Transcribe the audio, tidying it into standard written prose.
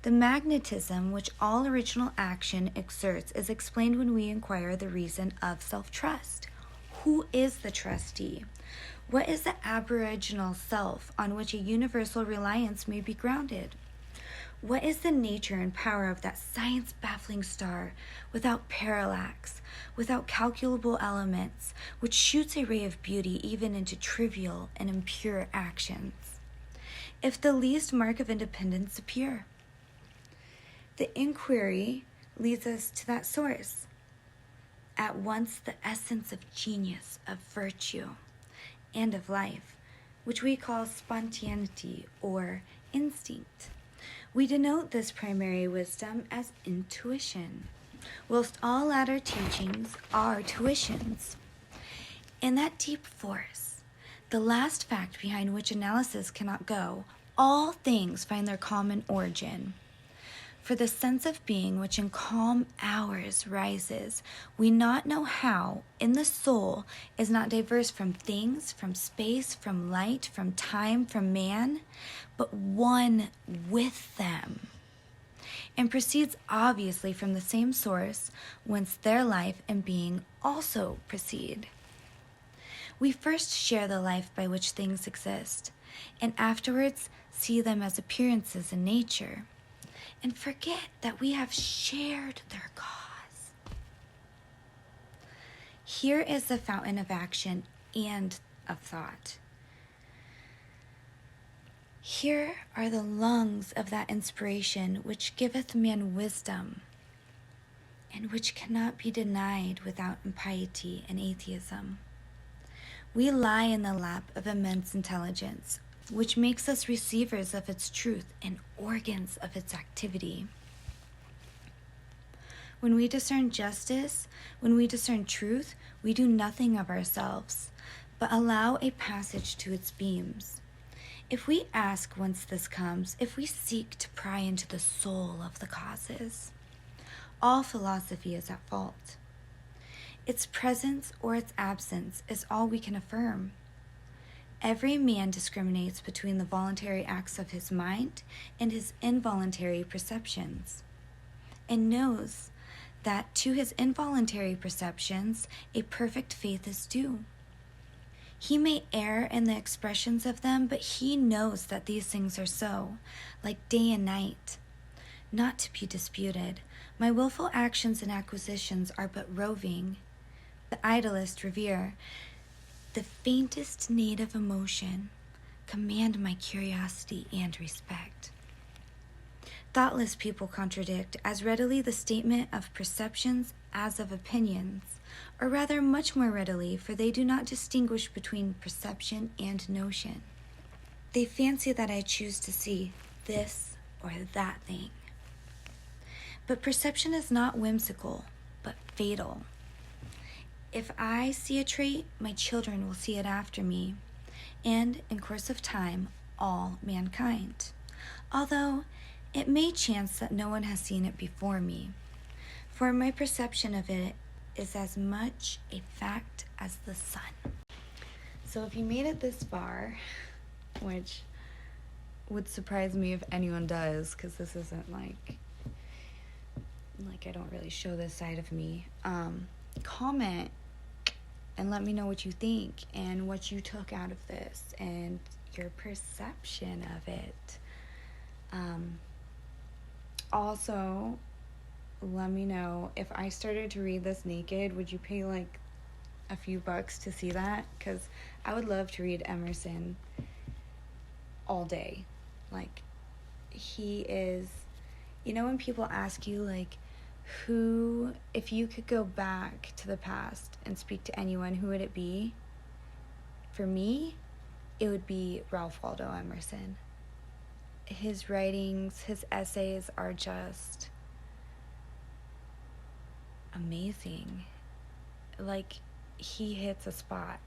The magnetism which all original action exerts is explained when we inquire the reason of self-trust. Who is the trustee? What is the aboriginal self on which a universal reliance may be grounded? What is the nature and power of that science-baffling star without parallax, without calculable elements, which shoots a ray of beauty even into trivial and impure actions? If the least mark of independence appear, the inquiry leads us to that source, at once the essence of genius, of virtue, and of life, which we call spontaneity or instinct. We denote this primary wisdom as intuition, whilst all latter teachings are tuitions. In that deep force, the last fact behind which analysis cannot go, all things find their common origin. For the sense of being which in calm hours rises, we not know how, in the soul, is not diverse from things, from space, from light, from time, from man, but one with them, and proceeds obviously from the same source whence their life and being also proceed. We first share the life by which things exist, and afterwards see them as appearances in nature, and forget that we have shared their cause. Here is the fountain of action and of thought. Here are the lungs of that inspiration which giveth man wisdom, and which cannot be denied without impiety and atheism. We lie in the lap of immense intelligence, which makes us receivers of its truth and organs of its activity. When we discern justice, when we discern truth, we do nothing of ourselves, but allow a passage to its beams. If we ask whence this comes, if we seek to pry into the soul of the causes, all philosophy is at fault. Its presence or its absence is all we can affirm. Every man discriminates between the voluntary acts of his mind and his involuntary perceptions, and knows that to his involuntary perceptions a perfect faith is due. He may err in the expressions of them, but he knows that these things are so, like day and night. Not to be disputed, my willful actions and acquisitions are but roving. The idlest revere the faintest native emotion, command my curiosity and respect. Thoughtless people contradict as readily the statement of perceptions as of opinions, or rather much more readily, for they do not distinguish between perception and notion. They fancy that I choose to see this or that thing. But perception is not whimsical, but fatal. If I see a trait, my children will see it after me, and in course of time, all mankind. Although it may chance that no one has seen it before me, for my perception of it is as much a fact as the sun. So if you made it this far, which would surprise me if anyone does, because this isn't like I don't really show this side of me, comment and let me know what you think and what you took out of this and your perception of it. Also, let me know if I started to read this naked, would you pay like a few bucks to see that? Because I would love to read Emerson all day. Like, he is, when people ask you like, who, if you could go back to the past and speak to anyone, who would it be? For me, it would be Ralph Waldo Emerson. His writings, his essays are just amazing. Like, he hits a spot.